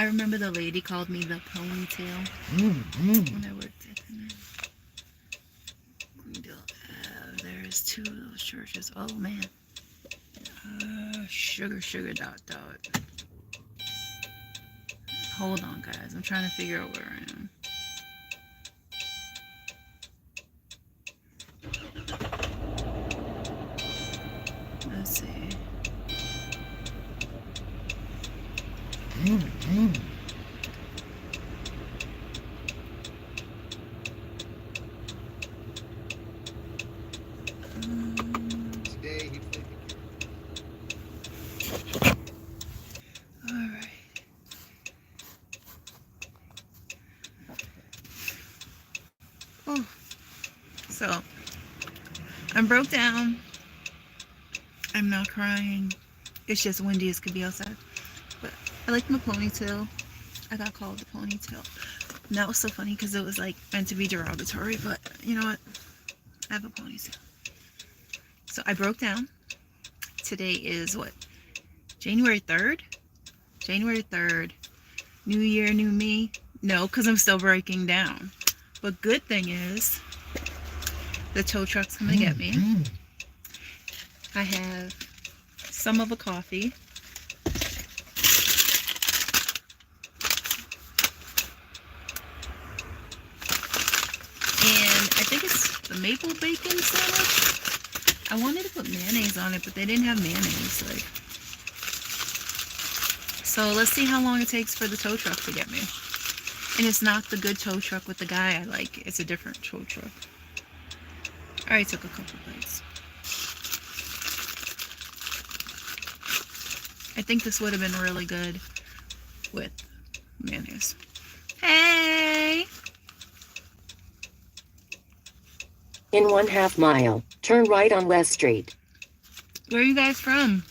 I remember the lady called me the ponytail when I worked at the there's two of those churches. Oh man. Sugar dot. Hold on, guys. I'm trying to figure out where I am. Let's see. So, I'm broke down. I'm not crying. It's just windy as could be outside. But I like my ponytail. I got called the ponytail. And that was so funny because it was like meant to be derogatory, but you know what? I have a ponytail. So I broke down. Today is what? January 3rd? January 3rd. New year, new me? No, because I'm still breaking down. But good thing is, the tow truck's coming to get me. I have some of a coffee. And I think it's the maple bacon sandwich. I wanted to put mayonnaise on it, but they didn't have mayonnaise. So let's see how long it takes for the tow truck to get me. And it's not the good tow truck with the guy I like. It's a different tow truck. I already took a couple bites. I think this would have been really good with mayonnaise. Hey! In 1/2 mile, turn right on West Street. Where are you guys from?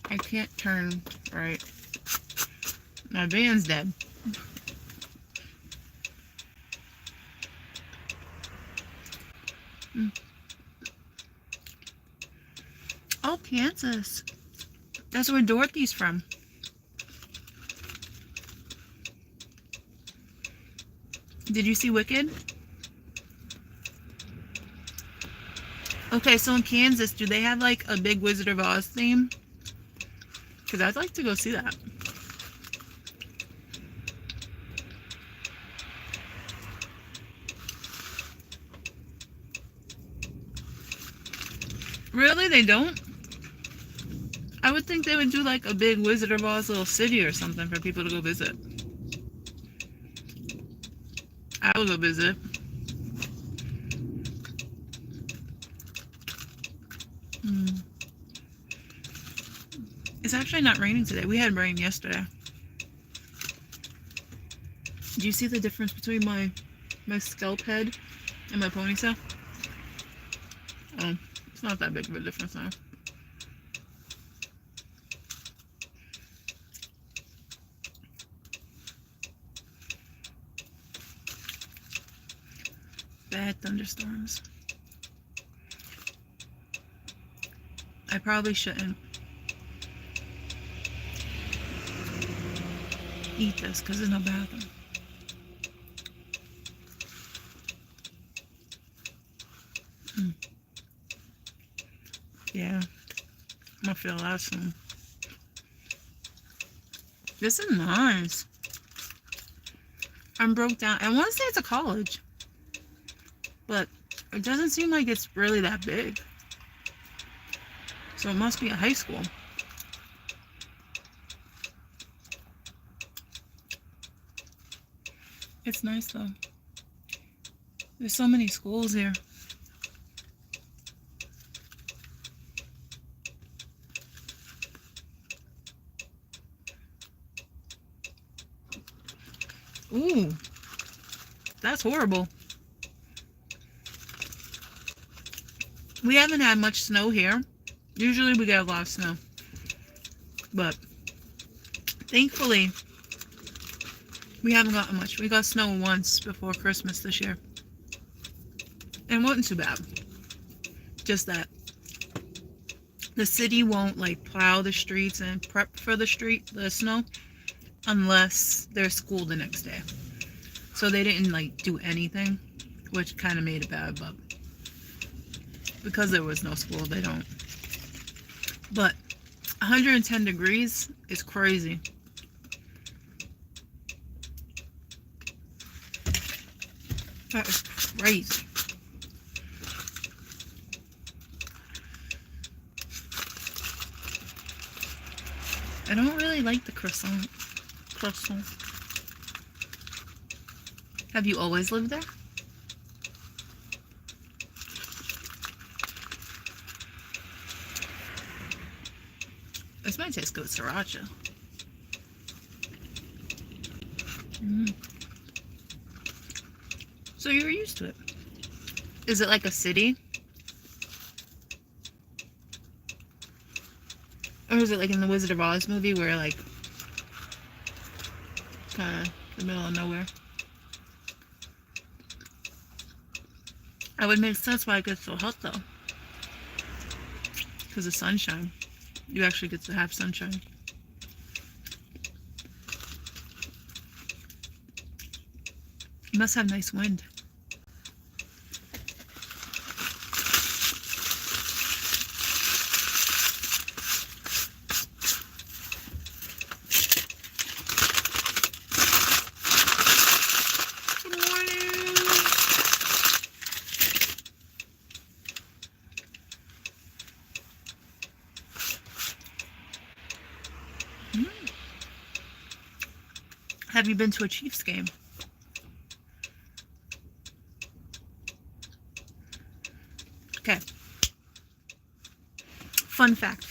I can't turn right. My van's dead. Oh, Kansas. That's where Dorothy's from. Did you see Wicked? Okay, so in Kansas, do they have like a big Wizard of Oz theme? Because I'd like to go see that. Really? They don't? I would think they would do like a big Wizard of Oz little city or something for people to go visit. I would go visit. It's actually not raining today. We had rain yesterday. Do you see the difference between my scalp head and my ponytail? Oh, it's not that big of a difference now. Bad thunderstorms. I probably shouldn't eat this because there's no bathroom. Yeah, I'm gonna feel that soon. This is nice. I'm broke down. I want to say it's a college, but it doesn't seem like it's really that big. So it must be a high school. It's nice though. There's so many schools here. Ooh, that's horrible. We haven't had much snow here. Usually we get a lot of snow. But thankfully, we haven't gotten much. We got snow once before Christmas this year. And it wasn't too bad. Just that The city won't like plow the streets and prep for the snow, unless there's school the next day. So they didn't like do anything, which kind of made it bad, but because there was no school, they don't. But 110 degrees is crazy. That is crazy. I don't really like the croissant. Have you always lived there? This might taste good sriracha. So you're used to it. Is it like a city? Or is it like in the Wizard of Oz movie where like kind of the middle of nowhere? That would make sense why it gets so hot though. Because of sunshine. You actually get to have sunshine. You must have nice wind. Have you been to a Chiefs game? Okay. Fun fact,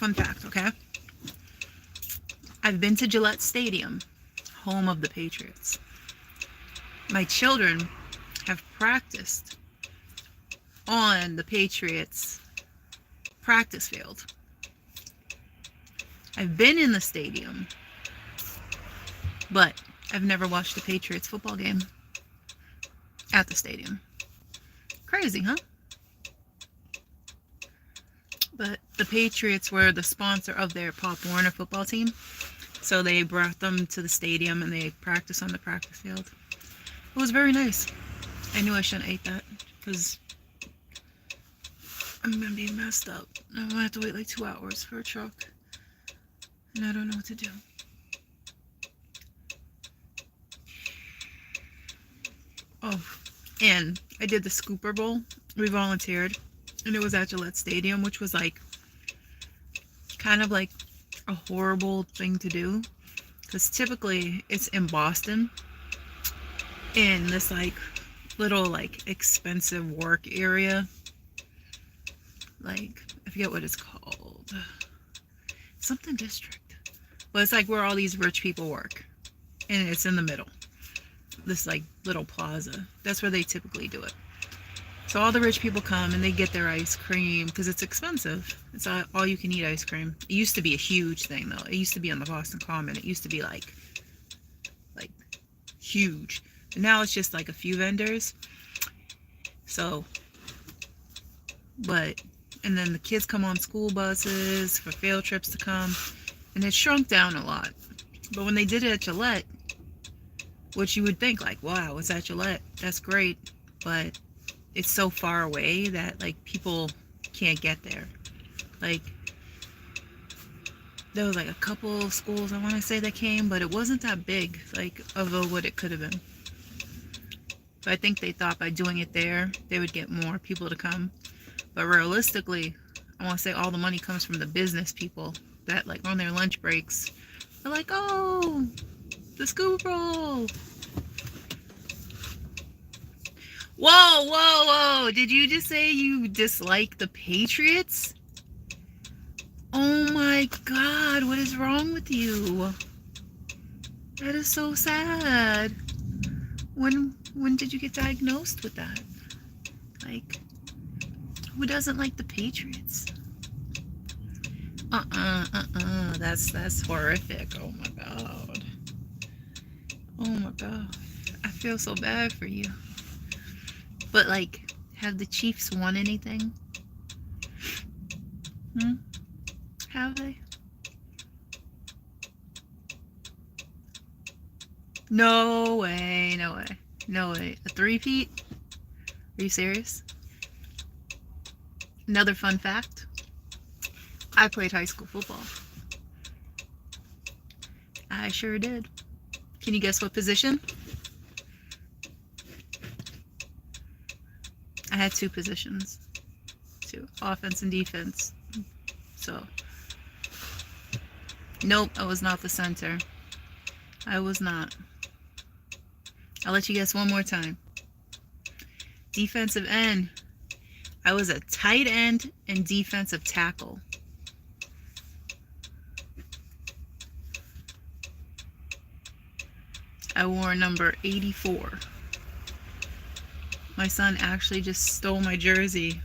okay? I've been to Gillette Stadium, home of the Patriots. My children have practiced on the Patriots practice field. I've been in the stadium, but I've never watched a Patriots football game at the stadium. Crazy, huh? But the Patriots were the sponsor of their Pop Warner football team. So they brought them to the stadium and they practiced on the practice field. It was very nice. I knew I shouldn't eat that because I'm going to be messed up. I'm going to have to wait like 2 hours for a truck. And I don't know what to do. Oh, and I did the Scooper Bowl. We volunteered. And it was at Gillette Stadium, which was like kind of like a horrible thing to do. Because typically it's in Boston. In this like little like expensive work area. Like, I forget what it's called. Something district. But it's like where all these rich people work. And it's in the middle. This like little plaza. That's where they typically do it. So all the rich people come and they get their ice cream because it's expensive. It's all you can eat ice cream. It used to be a huge thing though. It used to be on the Boston Common. It used to be like huge. And now it's just like a few vendors. So, and then the kids come on school buses for field trips to come. And it shrunk down a lot. But when they did it at Gillette, which you would think like, wow, it's at Gillette. That's great. But it's so far away that like people can't get there. Like there was like a couple of schools I want to say that came, but it wasn't that big like of what it could have been. So I think they thought by doing it there they would get more people to come. But realistically, I want to say all the money comes from the business people that like on their lunch breaks they're like, oh, the Scooper Bowl. Whoa. Did you just say you dislike the Patriots? Oh my God, what is wrong with you? That is so sad. When did you get diagnosed with that? Like, who doesn't like the Patriots? That's horrific. Oh my God. I feel so bad for you. But like, have the Chiefs won anything? Have they? No way, no way, no way. A three-peat? Are you serious? Another fun fact. I played high school football. I sure did. Can you guess what position? I had two positions. Two. Offense and defense. So. Nope, I was not the center. I was not. I'll let you guess one more time. Defensive end. I was a tight end and defensive tackle. I wore number 84. My son actually just stole my jersey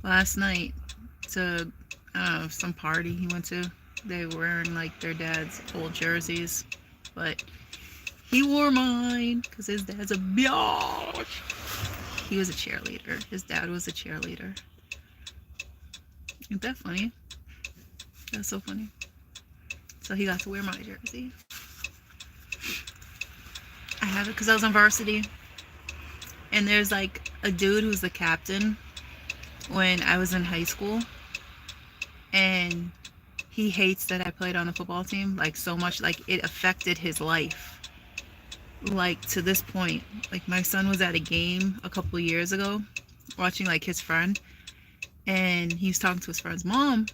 last night to, I don't know, some party he went to. They were wearing like their dad's old jerseys, but he wore mine because his dad's a biatch. He was a cheerleader. His dad was a cheerleader. Isn't that funny? That's so funny. So he got to wear my jersey. I have it because I was on varsity. And there's like a dude who's the captain when I was in high school. And he hates that I played on the football team like so much. Like it affected his life. Like to this point. Like my son was at a game a couple of years ago watching like his friend. And he was talking to his friend's mom.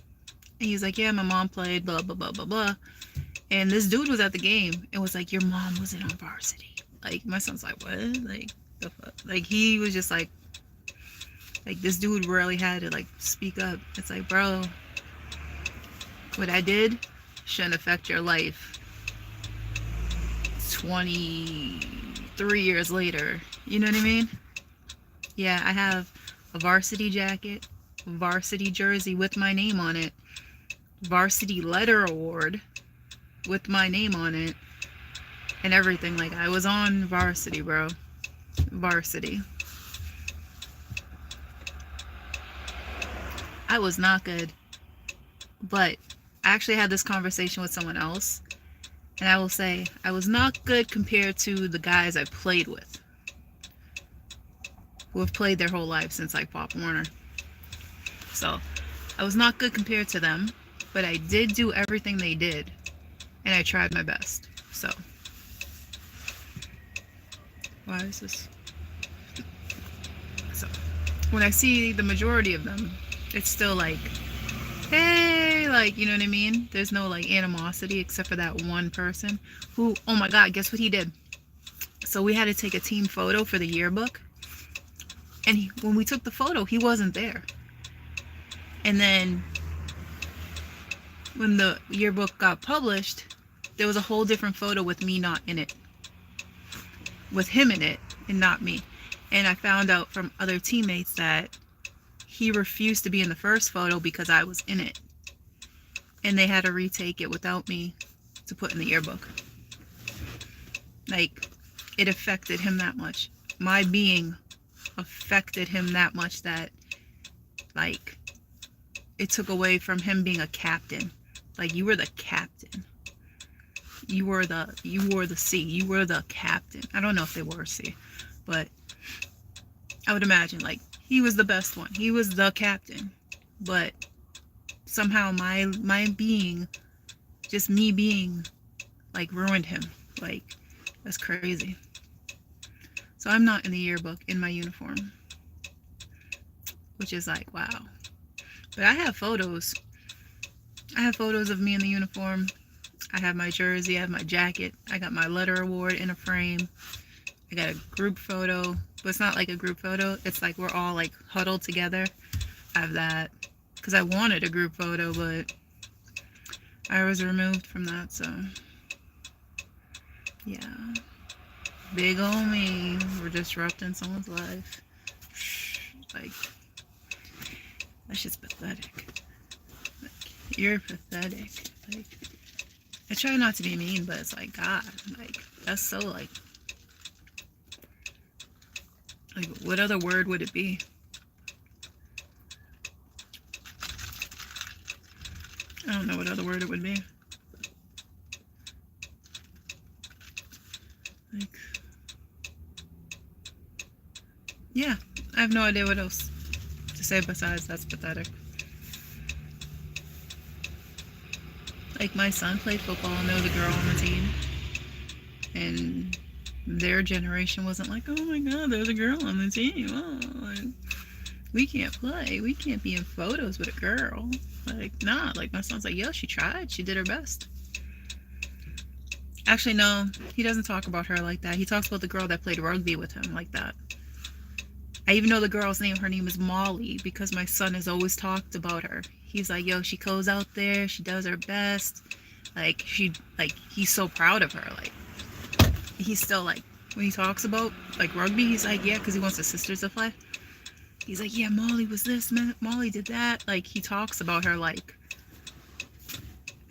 And he's like, yeah, my mom played, blah, blah, blah, blah, blah. And this dude was at the game and was like, your mom wasn't on varsity. Like, my son's like, what? Like, the fuck? Like, he was just like, this dude really had to, like, speak up. It's like, bro, what I did shouldn't affect your life 23 years later. You know what I mean? Yeah, I have a varsity jacket, varsity jersey with my name on it, varsity letter award with my name on it, and everything. Like, I was on varsity, bro. Varsity. I was not good. But I actually had this conversation with someone else, and I will say I was not good compared to the guys I played with, who have played their whole life since like Pop Warner. So I was not good compared to them, but I did do everything they did, and I tried my best. So why is this? So when I see the majority of them, it's still like, hey, like, you know what I mean? There's no like animosity except for that one person who, oh my God, guess what he did? So we had to take a team photo for the yearbook. And when we took the photo, he wasn't there. And then when the yearbook got published, there was a whole different photo with me not in it. With him in it and not me. And I found out from other teammates that he refused to be in the first photo because I was in it. And they had to retake it without me to put in the yearbook. Like, it affected him that much. My being affected him that much that, like, it took away from him being a captain. Like, you were the captain. You were the C. You were the captain. I don't know if they were C, but I would imagine, like, he was the best one. He was the captain. But somehow my being, just me being, like, ruined him. Like, that's crazy. So I'm not in the yearbook in my uniform, which is like, wow. But I have photos. I have photos of me in the uniform. I have my jersey. I have my jacket. I got my letter award in a frame. I got a group photo, but it's not like a group photo. It's like we're all like huddled together. I have that because I wanted a group photo, but I was removed from that. So yeah, big ol' me. We're disrupting someone's life. Like, that's just pathetic. Like, you're pathetic. Like, I try not to be mean, but it's like, God, like, that's so like what other word would it be? don't know what other word it would be. Like, yeah, I have no idea what else to say besides that's pathetic. Like, my son played football and there was a girl on the team, and their generation wasn't like, oh my god, there's a girl on the team. Oh, like, we can't play. We can't be in photos with a girl. Like, nah. Like, my son's like, yo, she tried. She did her best. Actually, no, he doesn't talk about her like that. He talks about the girl that played rugby with him like that. I even know the girl's name. Her name is Molly because my son has always talked about her. He's like, yo, she goes out there. She does her best. Like, he's so proud of her. Like, he's still like, when he talks about like rugby, he's like, yeah, because he wants his sisters to play. He's like, yeah, Molly was this, man. Molly did that. Like, he talks about her like,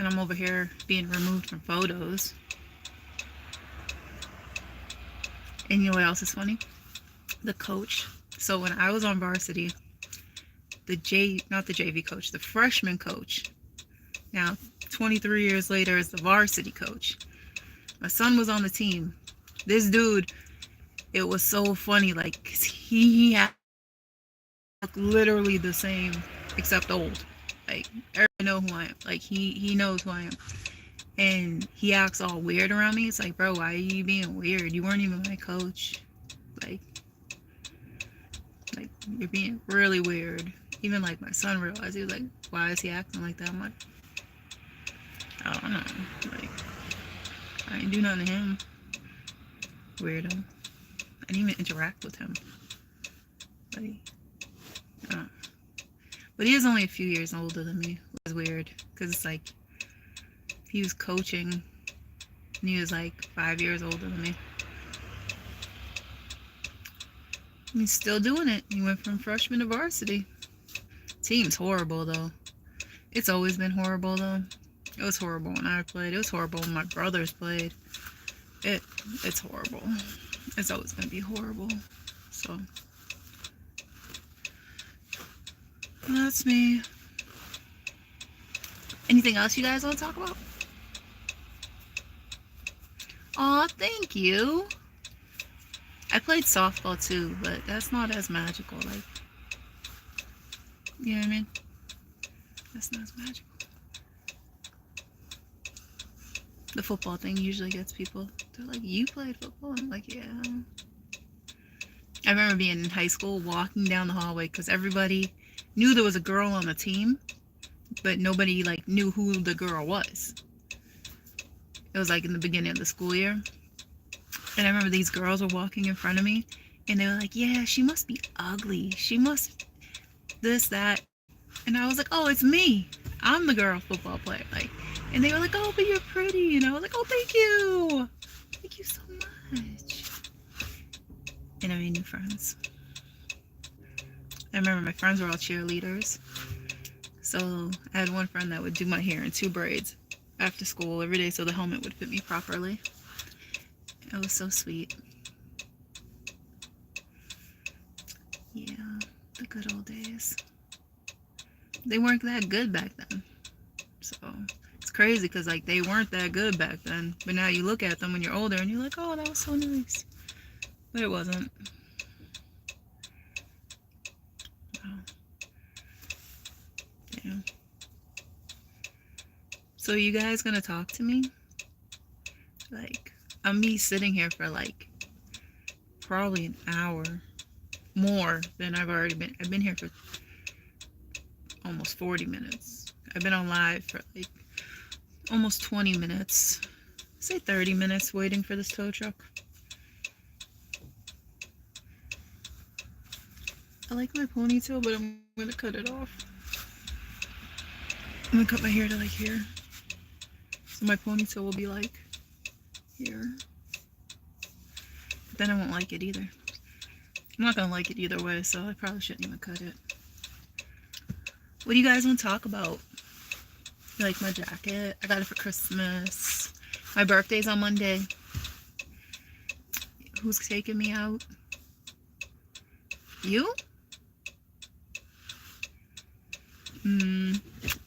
and I'm over here being removed from photos. And you know what else is funny? The coach. So when I was on varsity, not the JV coach, the freshman coach, now 23 years later is the varsity coach. My son was on the team. This dude, it was so funny. Like, he had literally the same, except old. Like, everybody know who I am. Like, he knows who I am. And he acts all weird around me. It's like, bro, why are you being weird? You weren't even my coach. Like you're being really weird. Even like my son realized, he was like, why is he acting like that? I'm like, I don't know. Like, I didn't do nothing to him. Weirdo. I didn't even interact with him. But he is only a few years older than me. It was weird. Because it's like, he was coaching and he was like 5 years older than me. And he's still doing it. He went from freshman to varsity. Team's horrible though. It's always been horrible though. It was horrible when I played. It was horrible when my brothers played. It's horrible. It's always gonna be horrible. So that's me. Anything else you guys want to talk about? Aw, thank you. I played softball too, but that's not as magical. Like, you know what I mean? That's not as magical. The football thing usually gets people. They're like, you played football? I'm like, yeah. I remember being in high school, walking down the hallway, because everybody knew there was a girl on the team, but nobody like knew who the girl was. It was like in the beginning of the school year. And I remember these girls were walking in front of me, and they were like, yeah, she must be ugly. She must this, that. And I was like, oh, it's me. I'm the girl football player. Like, and they were like, oh, but you're pretty. And I was like, oh, thank you. Thank you so much. And I made new friends. I remember my friends were all cheerleaders. So I had one friend that would do my hair in 2 braids after school every day so the helmet would fit me properly. It was so sweet. Yeah, the good old days. They weren't that good back then. So it's crazy because like they weren't that good back then. But now you look at them when you're older and you're like, oh, that was so nice. But it wasn't. Wow. Yeah. So you guys gonna talk to me? Like, I'm me sitting here for like probably an hour more than I've already been. I've been here for almost 40 minutes. I've been on live for like almost 20 minutes. Say 30 minutes waiting for this tow truck. I like my ponytail, but I'm gonna cut it off. I'm gonna cut my hair to like here. So my ponytail will be like here. But then I won't like it either. I'm not gonna like it either way, so I probably shouldn't even cut it. What do you guys want to talk about? You like my jacket? I got it for Christmas. My birthday's on Monday. Who's taking me out? You?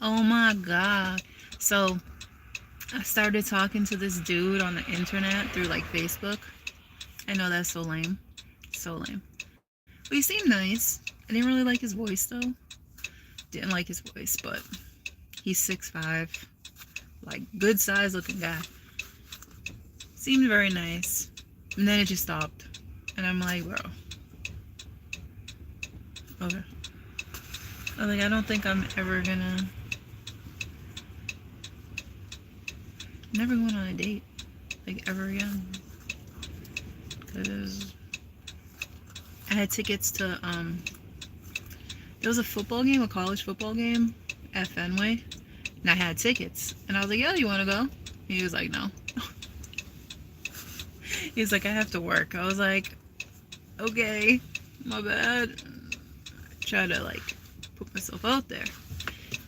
Oh my God. So I started talking to this dude on the internet through like Facebook. I know that's so lame. So lame. But he seemed nice. I didn't really like his voice though. Didn't like his voice, but he's 6'5", like good size looking guy. Seemed very nice. And then it just stopped. And I'm like, bro. Okay. I'm like, I don't think I'm ever gonna. Never going on a date. Like, ever again. Because I had tickets to, there was a football game, a college football game at Fenway. And I had tickets. And I was like, yo, you wanna go? He was like, no. He was like, I have to work. I was like, okay, my bad. Try to like put myself out there.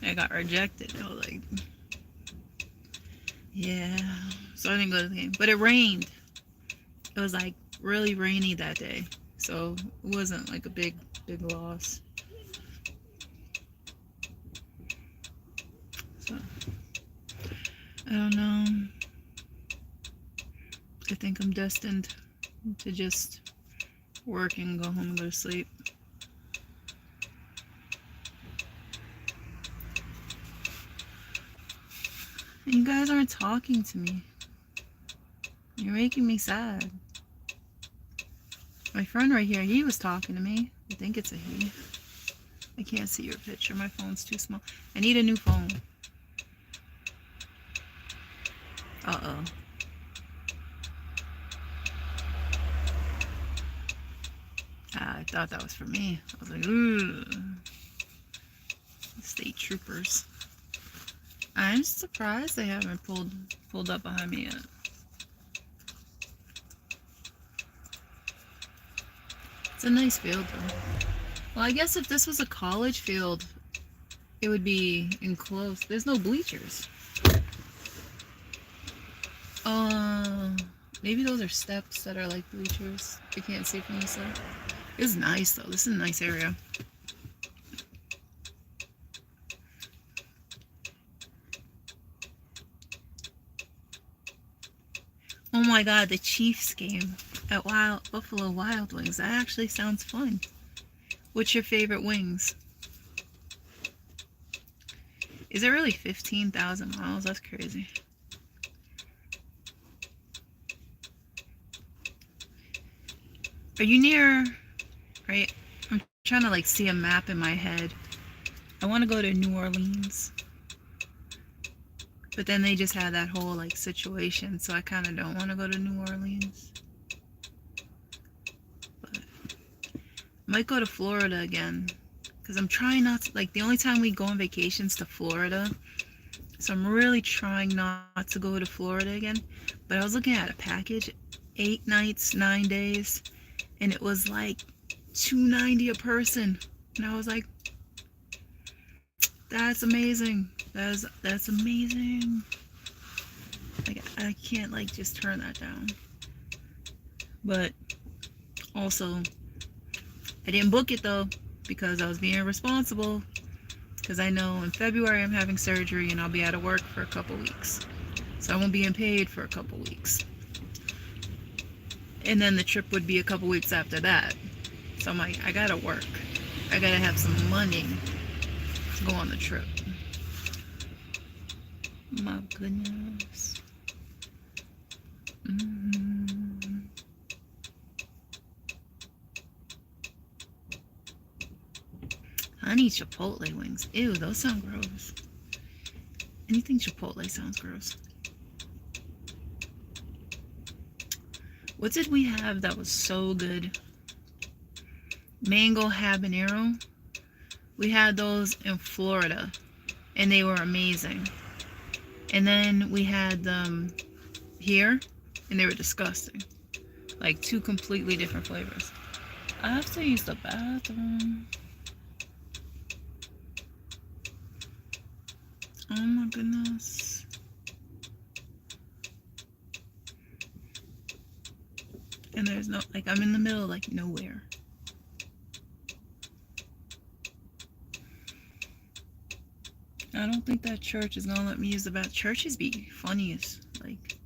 I got rejected. I was like, yeah. So I didn't go to the game. But it rained. It was like really rainy that day. So it wasn't like a big loss. So I don't know. I think I'm destined to just work and go home and go to sleep. And you guys aren't talking to me. You're making me sad. My friend right here, he was talking to me. I think it's a he. I can't see your picture. My phone's too small. I need a new phone. Uh-oh. I thought that was for me. I was like, ooh. State troopers. I'm surprised they haven't pulled up behind me yet. It's a nice field though. Well, I guess if this was a college field, it would be enclosed. There's no bleachers. Maybe those are steps that are like bleachers. You can't see from this side. It's nice though. This is a nice area. Oh my God, the Chiefs game at Buffalo Wild Wings. That actually sounds fun. What's your favorite wings? Is it really 15,000 miles? That's crazy. Are you near, right? I'm trying to like see a map in my head. I want to go to New Orleans. But then they just had that whole like situation, so I kind of don't want to go to New Orleans. But I might go to Florida again. Because I'm trying not to, like the only time we go on vacations to Florida. So I'm really trying not to go to Florida again. But I was looking at a package, 8 nights, 9 days. And it was like $290 a person. And I was like, that's amazing. That's amazing. Like I can't like just turn that down. But also I didn't book it though because I was being responsible. Because I know in February I'm having surgery and I'll be out of work for a couple weeks. So I won't be paid for a couple weeks. And then the trip would be a couple weeks after that. So I'm like, I gotta work. I gotta have some money to go on the trip. My goodness. Honey Chipotle wings. Ew, those sound gross. Anything Chipotle sounds gross. What did we have that was so good? Mango habanero. We had those in Florida and they were amazing. And then we had them here and they were disgusting. Like 2 completely different flavors. I have to use the bathroom. Oh my goodness. And there's no, like I'm in the middle of like nowhere. I don't think that church is gonna let me use the bathroom. Churches be funniest. Like,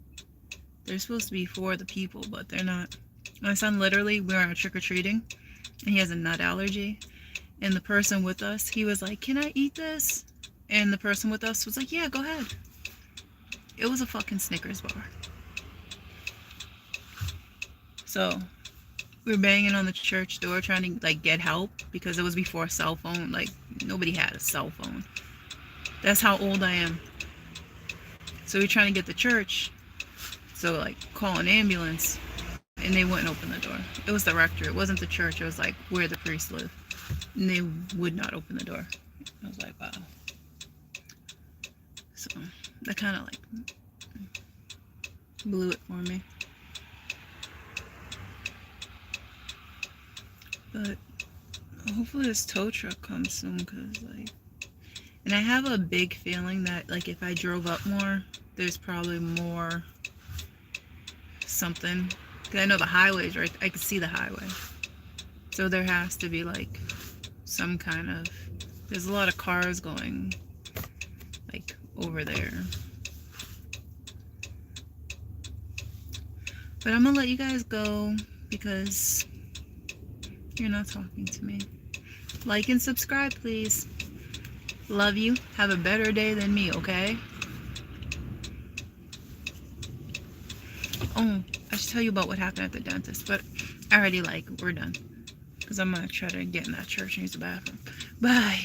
they're supposed to be for the people, but they're not. My son literally, we were out trick-or-treating, and he has a nut allergy. And the person with us, he was like, "Can I eat this?" And the person with us was like, "Yeah, go ahead." It was a fucking Snickers bar. So we were banging on the church door trying to like get help because it was before cell phone. Like, nobody had a cell phone. That's how old I am. So we were trying to get the church. So like call an ambulance, and they wouldn't open the door. It was the rector. It wasn't the church. It was like where the priests live. And they would not open the door. I was like, wow. So that kind of like blew it for me. But hopefully this tow truck comes soon, because like, and I have a big feeling that like if I drove up more, there's probably more something. Because I know the highway's right, I can see the highway. So there has to be like some kind of, there's a lot of cars going like over there. But I'm gonna let you guys go because you're not talking to me. Like and subscribe, please. Love you. Have a better day than me, okay? Oh, I should tell you about what happened at the dentist, but I already like, we're done. Because I'm gonna try to get in that church and use the bathroom. Bye.